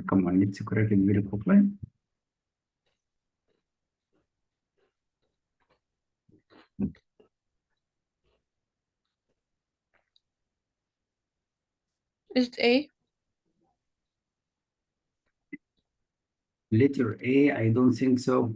come on, let's correct it very quickly. Is it A? Letter A, I don't think so.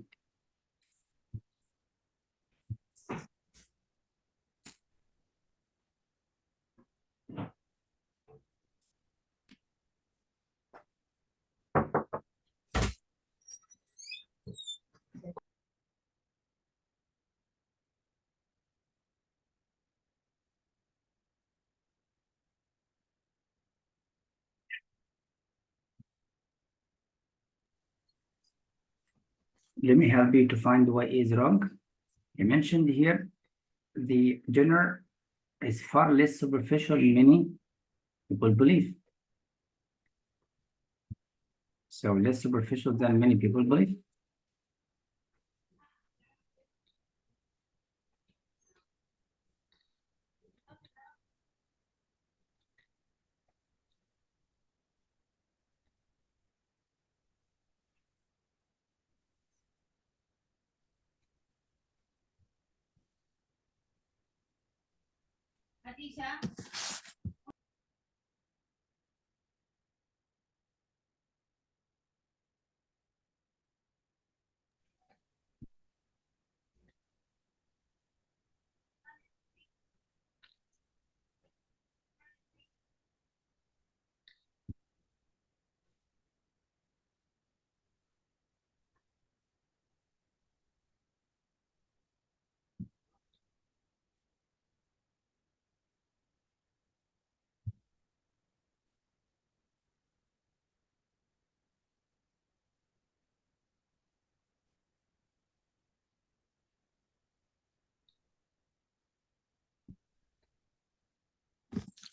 Let me help you to find why A is wrong. You mentioned here the genre is far less superficial than many people believe. So less superficial than many people believe.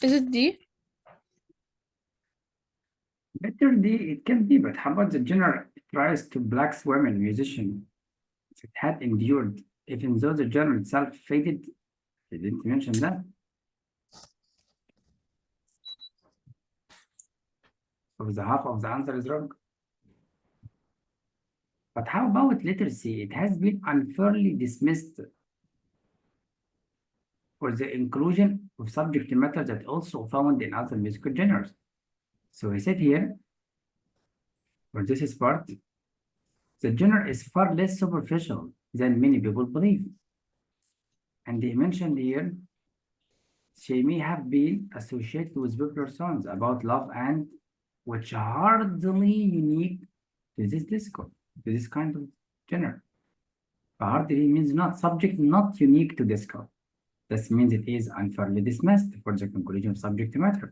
Is it D? Letter D, it can be, but how about the genre tries to black women musician it had endured, even though the genre itself faded? I didn't mention that. So the half of the answer is wrong. But how about letter C? It has been unfairly dismissed for the inclusion of subject matter that also found in other musical genres. So he said here, for this is part, the genre is far less superficial than many people believe. And he mentioned here, she may have been associated with popular songs about love and which are hardly unique to this disco, to this kind of genre. Hardly means not subject, not unique to disco. This means it is unfairly dismissed for the conclusion of subject matter.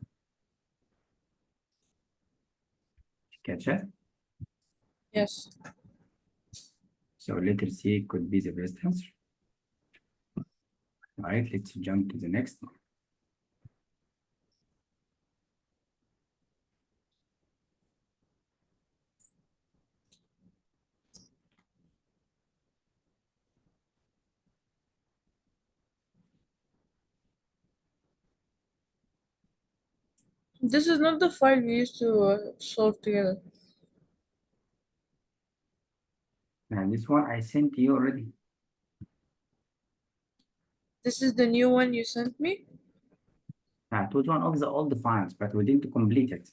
Catch it? Yes. So letter C could be the best answer. All right, let's jump to the next one. This is not the file we used to solve together. Now this one I sent you already. This is the new one you sent me? Now it was one of the old files, but we didn't complete it.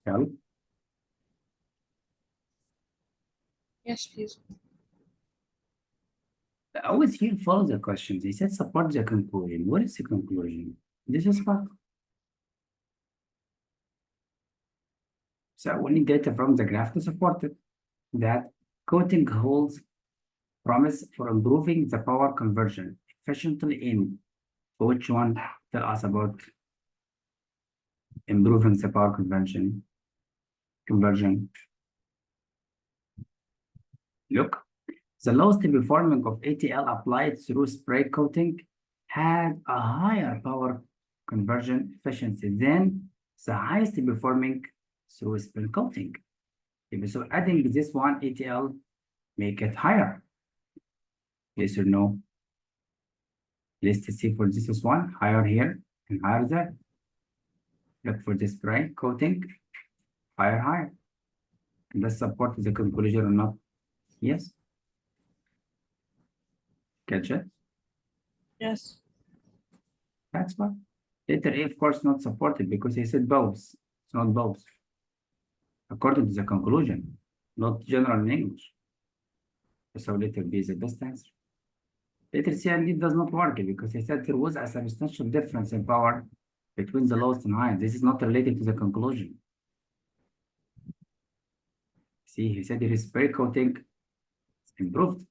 يلا. Yes, please. Always here follow the questions. He said support the conclusion. What is the conclusion? This is part. So we need data from the graph to support it. That coating holds promise for improving the power conversion efficiently in which one tell us about improving the power conversion. Look, the lowest performing of ATL applied through spray coating had a higher power conversion efficiency than the highest performing through spray coating. So adding this one ATL make it higher. Yes or no? Let's see for this is one higher here and higher there. Look for the spray coating, higher. And let's support the conclusion or not. Yes. Catch it. Yes. That's what. Letter A, of course, not supported because he said both. It's not both. According to the conclusion, not general in English. So letter B is the best answer. Letter C indeed does not work because he said there was a substantial difference in power between the lowest and highest. This is not related to the conclusion. See, he said there is spray coating improved.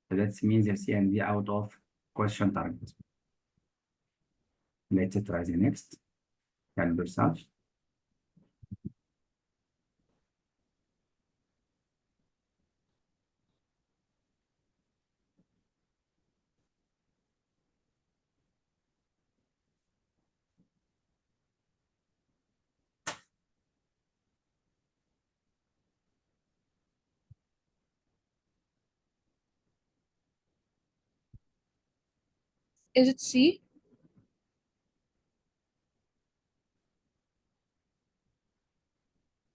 So that means the C and D out of question target. Let's try the next. Help yourself. Is it C?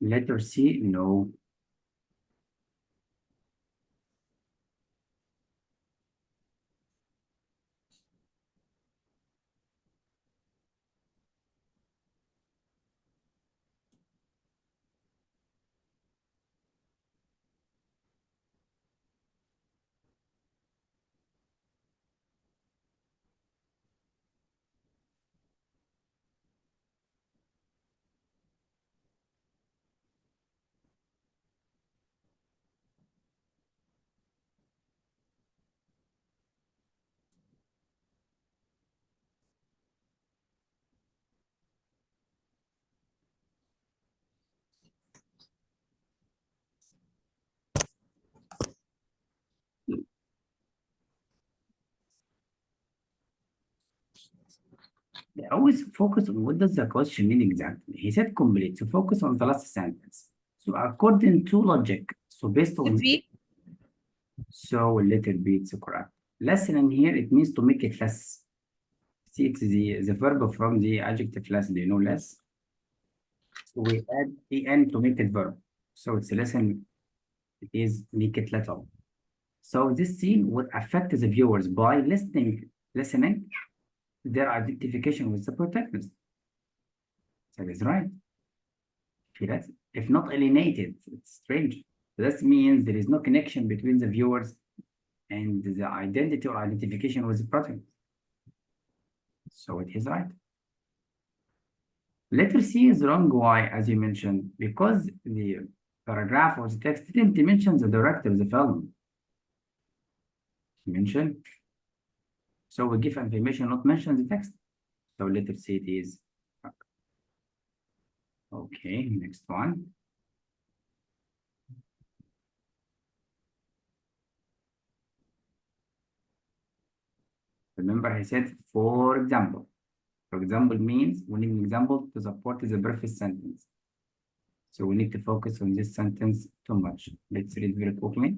Letter C, no. Always focus on what does the question mean exactly. He said complete, so focus on the last sentence. So according to logic, so based on B? so letter B it's correct. Lesson in here, it means to make it less. See, it's the verb from the adjective less. Do you know less? So we add en to make it verb. So it's a lesson, it is make it little. So this scene would affect the viewers by listening their identification with the protagonist. That is right. Okay, that's, if not alienated, it's strange. That means there is no connection between the viewers and the identity or identification with the protagonist. So it is right. Letter C is wrong. Why? As you mentioned, because the paragraph or the text didn't mention the director of the film. Mention. So we give information, not mention the text. So letter C it is. Okay, next one. Remember, he said, for example. For example means we need an example to support the perfect sentence. So we need to focus on this sentence too much. Let's read very quickly.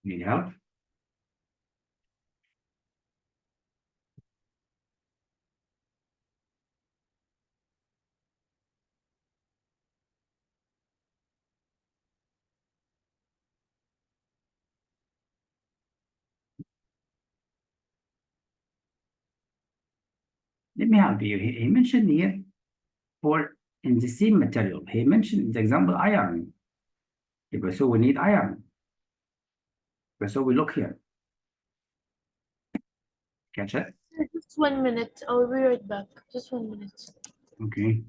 Need help? Let me help you. He mentioned here for in the same material. He mentioned in the example iron. So we need iron. So we look here. Catch it? Just 1 minute. I'll be right back. Just 1 minute. Okay.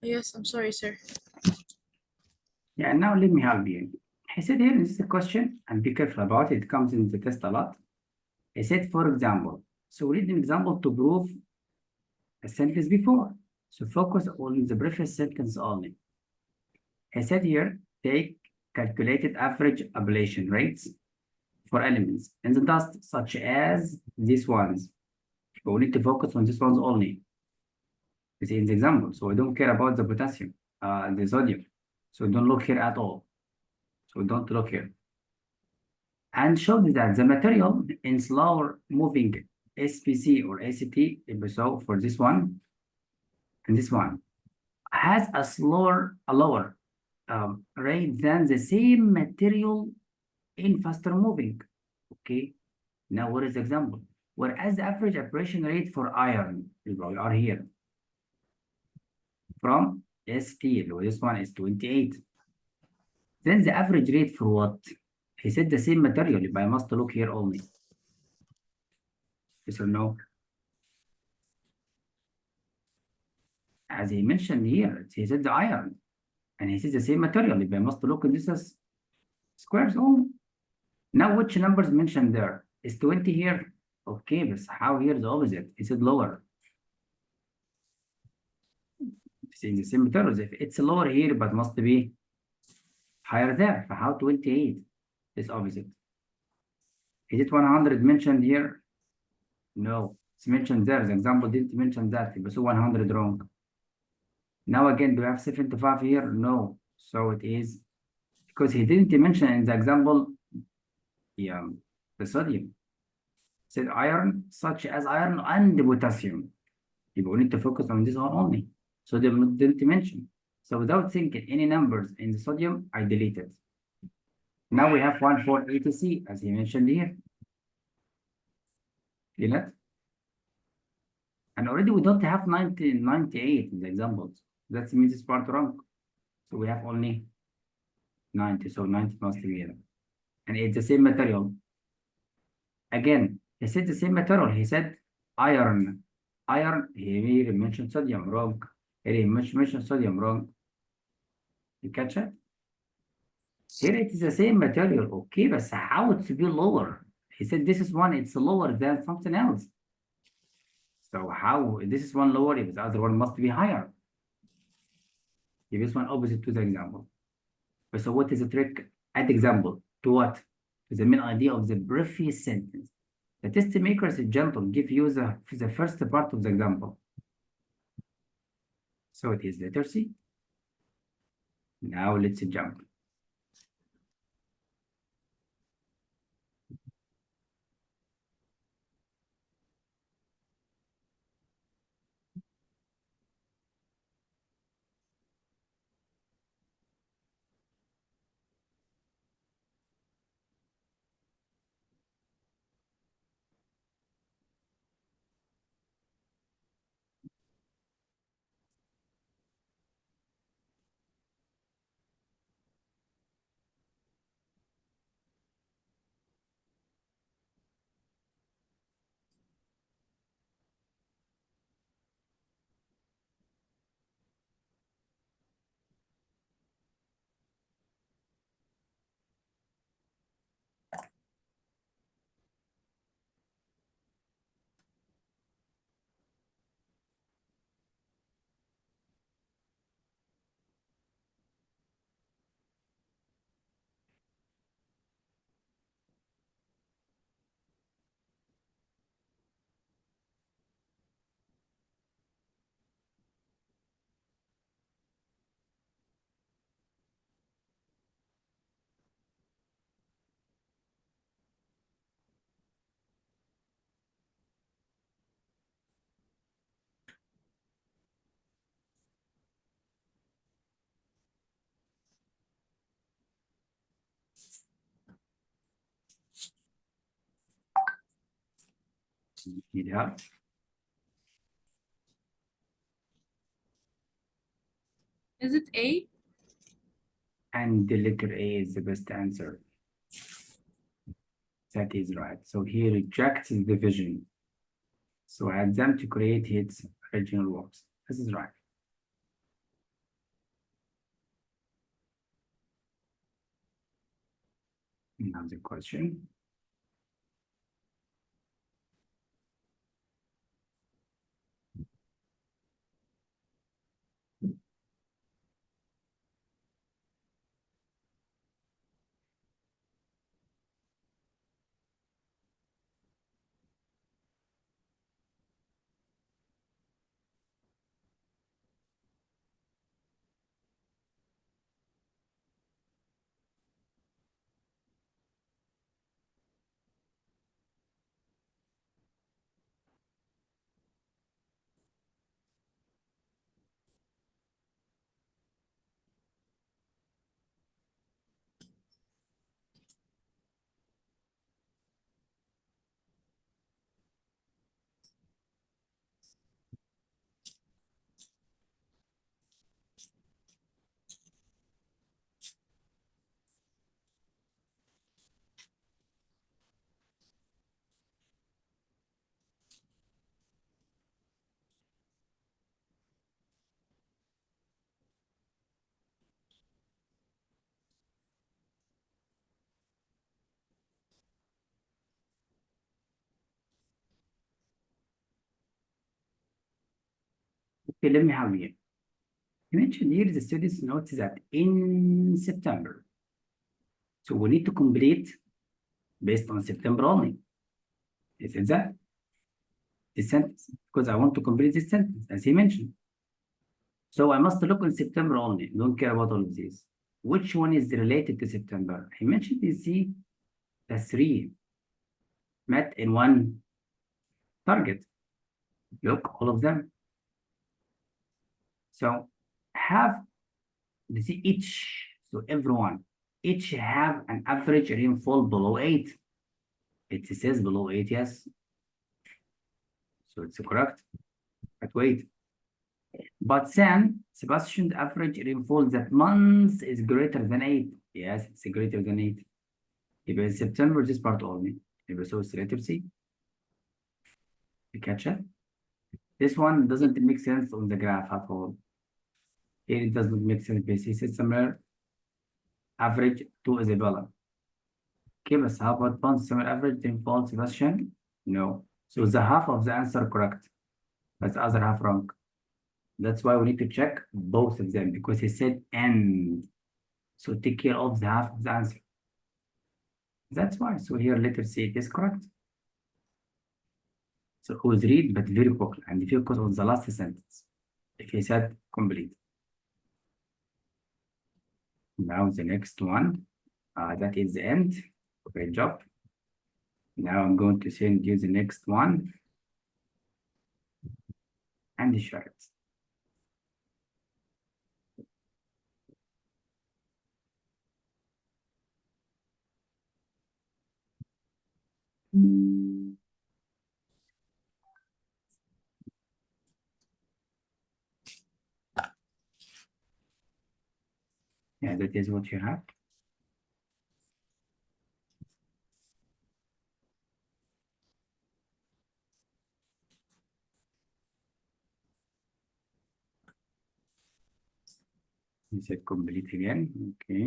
Yes, I'm sorry, sir. Yeah, and now let me help you. He said here, this is a question, and be careful about it. It comes in the test a lot. He said, for example, so read an example to prove a sentence before. So focus on the previous sentence only. He said here, take calculated average ablation rates for elements in the dust, such as these ones. But we need to focus on these ones only. You see in the example. So we don't care about the potassium, the sodium. So don't look here at all. So don't look here. And showed that the material in slower moving SPC or ACT, so for this one and this one, has a lower rate than the same material in faster moving. Okay, now what is the example? Whereas the average operation rate for iron, we are here from ST, this one is 28. Then the average rate for what? He said the same material, but I must look here only. Yes or no? As he mentioned here, he said the iron, and he says the same material, but I must look in this as squares only. Now, which numbers mentioned there? Is 20 here? Okay, but how here is the opposite? He said lower. Saying the same materials, if it's lower here, but must be higher there. For how 28 is opposite? Is it 100 mentioned here? No, it's mentioned there. The example didn't mention that. So 100 wrong. Now again, do we have 75 here? No. So it is because he didn't mention in the example the sodium. Said iron, such as iron and potassium. We need to focus on this one only. Sodium didn't mention. So without thinking any numbers in the sodium, I delete it. Now we have one for ATC, as he mentioned here. Feel it? And already we don't have 98 in the examples. That means it's part wrong. So we have only 90. So 90 must be here. And it's the same material. Again, he said the same material. He said iron. iron. Here he mentioned sodium, wrong. Here he mentioned sodium, wrong. You catch it? Here it is the same material, okay, but how it's be lower? He said this is one, it's lower than something else. So how this is one lower if the other one must be higher? If this one opposite to the example. So what is the trick? Add example to what? To the main idea of the previous sentence. The test makers example give you the first part of the example. So it is letter C. Now let's jump. Need help? Is it A? And the letter A is the best answer. That is right. So he rejects the division. So add them to create its original works. This is right. Another question. Okay, let me have you. You mentioned here the students notes that in September. So we need to complete based on September only. Is it that? This sentence, because I want to complete this sentence, as he mentioned. So I must look in September only. Don't care about all of these. Which one is related to September? He mentioned you see the three met in one target. Look, all of them. So have you see each, so everyone, each have an average rainfall below 8. It says below 8, yes. So it's correct. But wait. But Sebastian's average rainfall that month is greater than 8. Yes, it's greater than 8. يبقى September this part only. يبقى so it's letter C. You catch it? This one doesn't make sense on the graph at all. Here it doesn't make sense. This is similar. Average 2 is a valid. Okay, but how about one similar average then false, Sebastian? No. So the half of the answer correct, but the other half wrong. That's why we need to check both of them because he said and. So take care of the half of the answer. That's why. So here letter C is correct. So always read but very quickly and focus on the last sentence. If he said complete. Now the next one, that is the end. Great job. Now I'm going to send you the next one and share it. Yeah, that is what you have. You said complete again. Okay.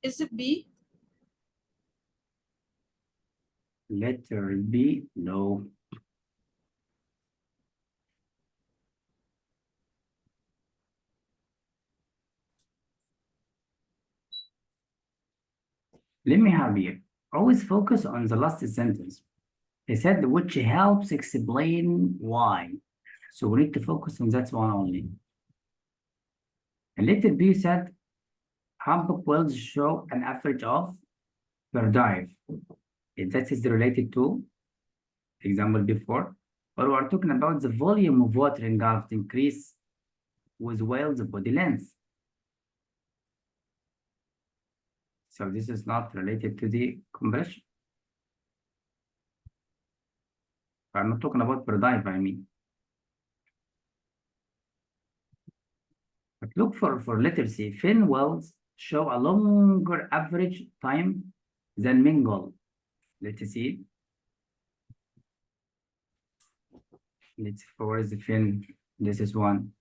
Is it B? Letter B, no. Let me have here. Always focus on the last sentence. He said which helps explain why. So we need to focus on that one only. And letter B said Hamburg wells show an average of per dive. If that is related to example before, or we are talking about the volume of water engulfed increase with whale's body length. So this is not related to the compression. I'm not talking about per dive, I mean. But look for letter C. Fin wells show a longer average time than mingle. Let's see. Let's where is the fin? This is one.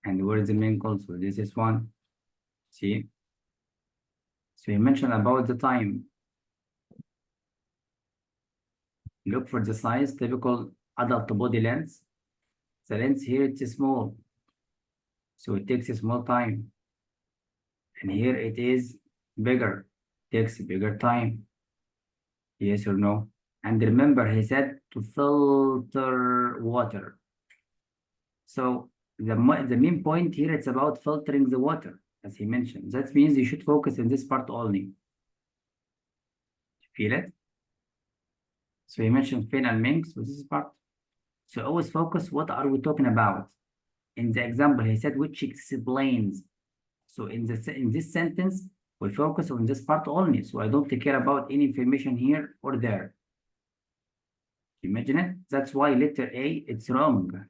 And where is the mingle? So this is one. See? So you mentioned about the time. Look for the size, typical adult body length. The length here it's small. So it takes a small time. And here it is bigger, takes a bigger time. Yes or no? And remember, he said to filter water. So the main point here, it's about filtering the water, as he mentioned. That means you should focus in this part only. Feel it? So he mentioned fin and minks, so this is part. So always focus, what are we talking about? In the example, he said, which explains. So in this sentence, we focus on this part only. So I don't care about any information here or there. Imagine it. That's why letter A, it's wrong.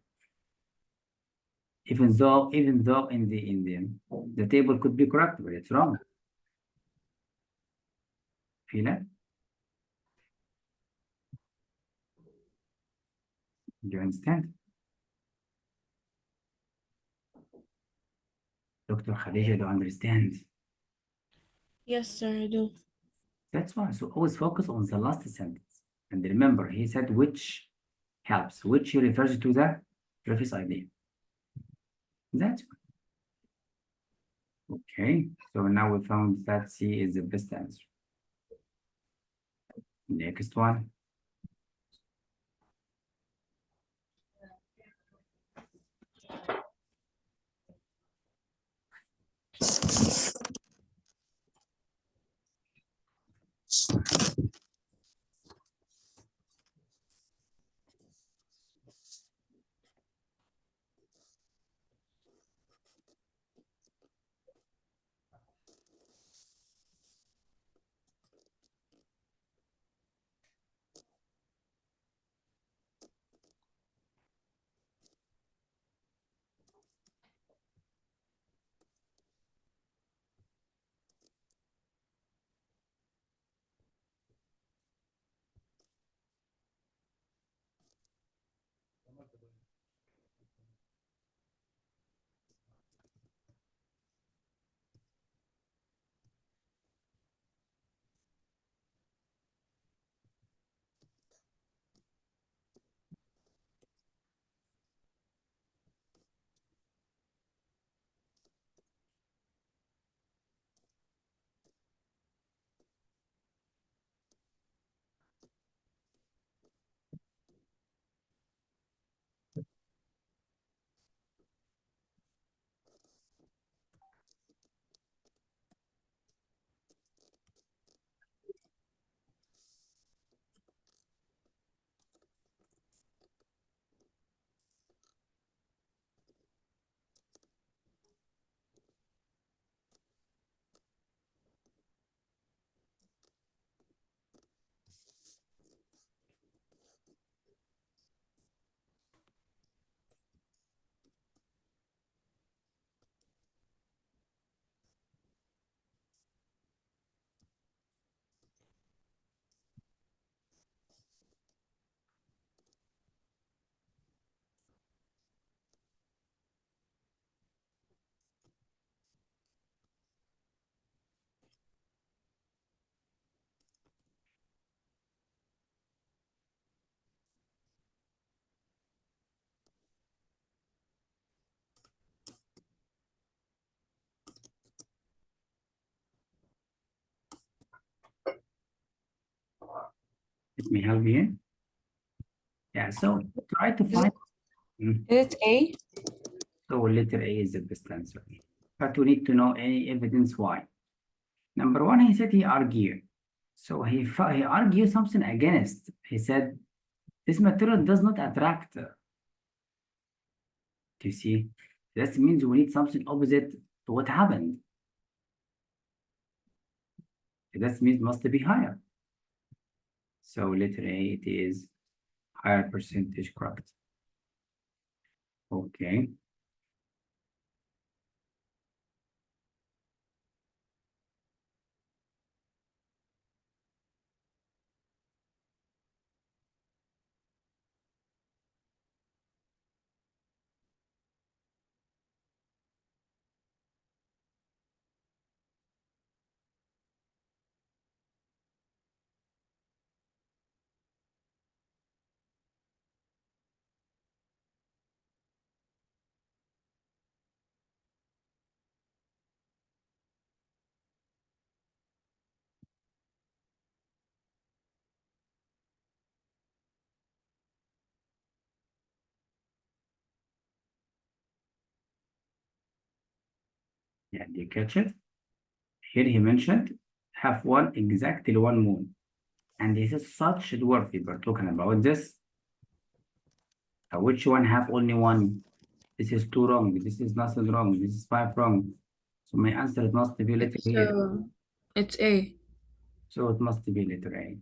Even though in the table could be correct, but it's wrong. Feel it? Do you understand? Dr. Khadija, do you understand? Yes, sir, I do. That's why. So always focus on the last sentence. And remember, he said which helps, which refers to the previous idea. That's why. Okay. So now we found that C is the best answer. Next one. Let me help you. Yeah, so try to find. Is it A? So letter A is the best answer. But we need to know any evidence why. Number one, he said he argued. So he argued something against. He said this material does not attract. Do you see? That means we need something opposite to what happened. That means must be higher. So letter A, it is higher percentage correct. Okay. Yeah, do you catch it? Here he mentioned have one exactly one moon. And this is such a dwarf if we're talking about this. Which one have only one? This is two wrong. This is nothing wrong. This is five wrong. So my answer it must be letter here. It's A. So it must be letter A.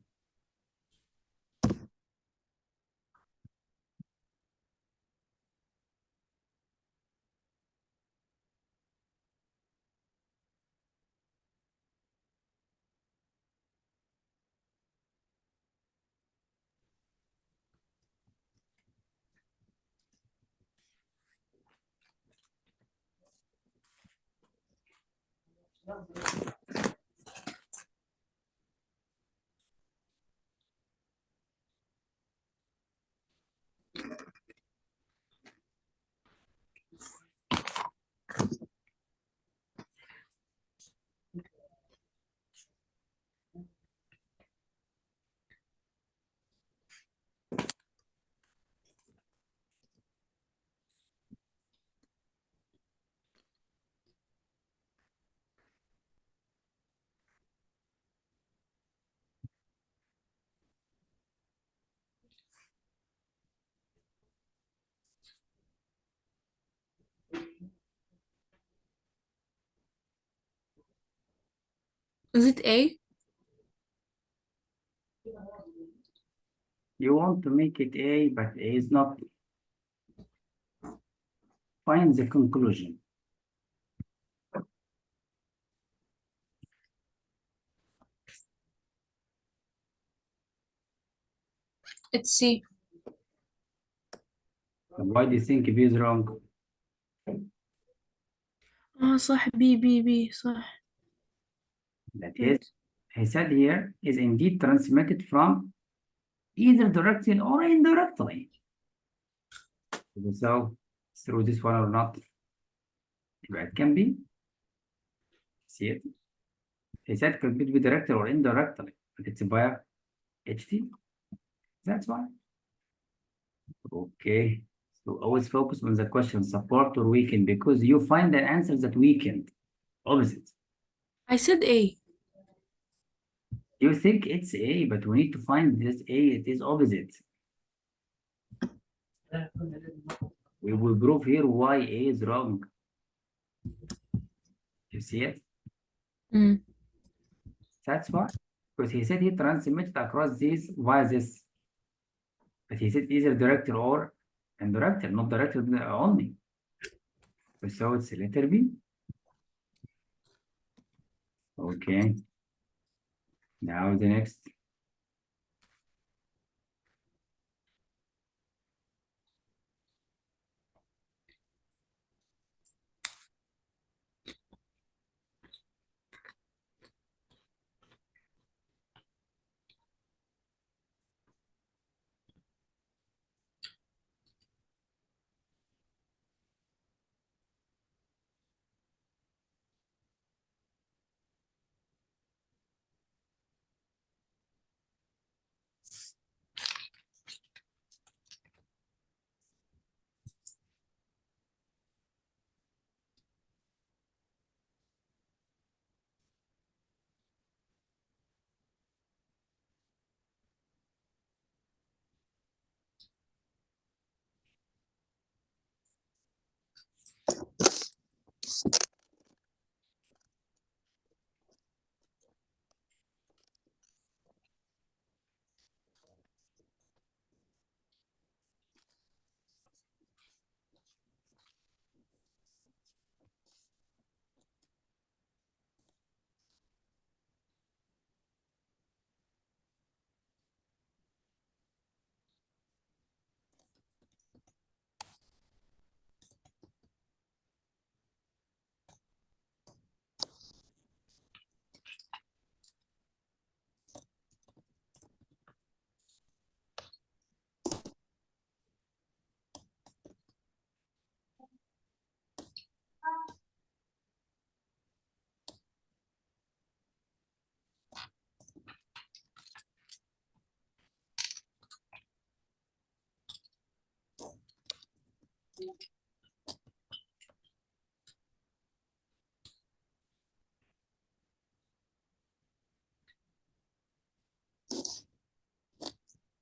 Is it A? You want to make it A, but A is not. Find the conclusion. It's C. Why do you think B is wrong? صح B صح. That is, he said here, is indeed transmitted from either directly or indirectly. So, through this one or not, it can be. See it? He said could be directly or indirectly, but it's via HT. That's why. Okay. So always focus on the question support or weaken because you find the answer that weakened. Opposite. I said A. You think it's A, but we need to find this A, it is opposite. We will prove here why A is wrong. You see it? Mm. That's why. Because he said he transmitted across these via this. But he said either directed or indirected, not directed only. So it's letter B. Okay. Now the next.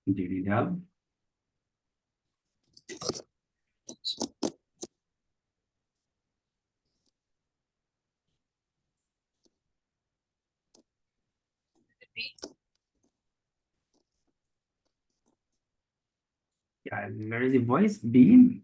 Do you need help? Yeah, raise your voice. Being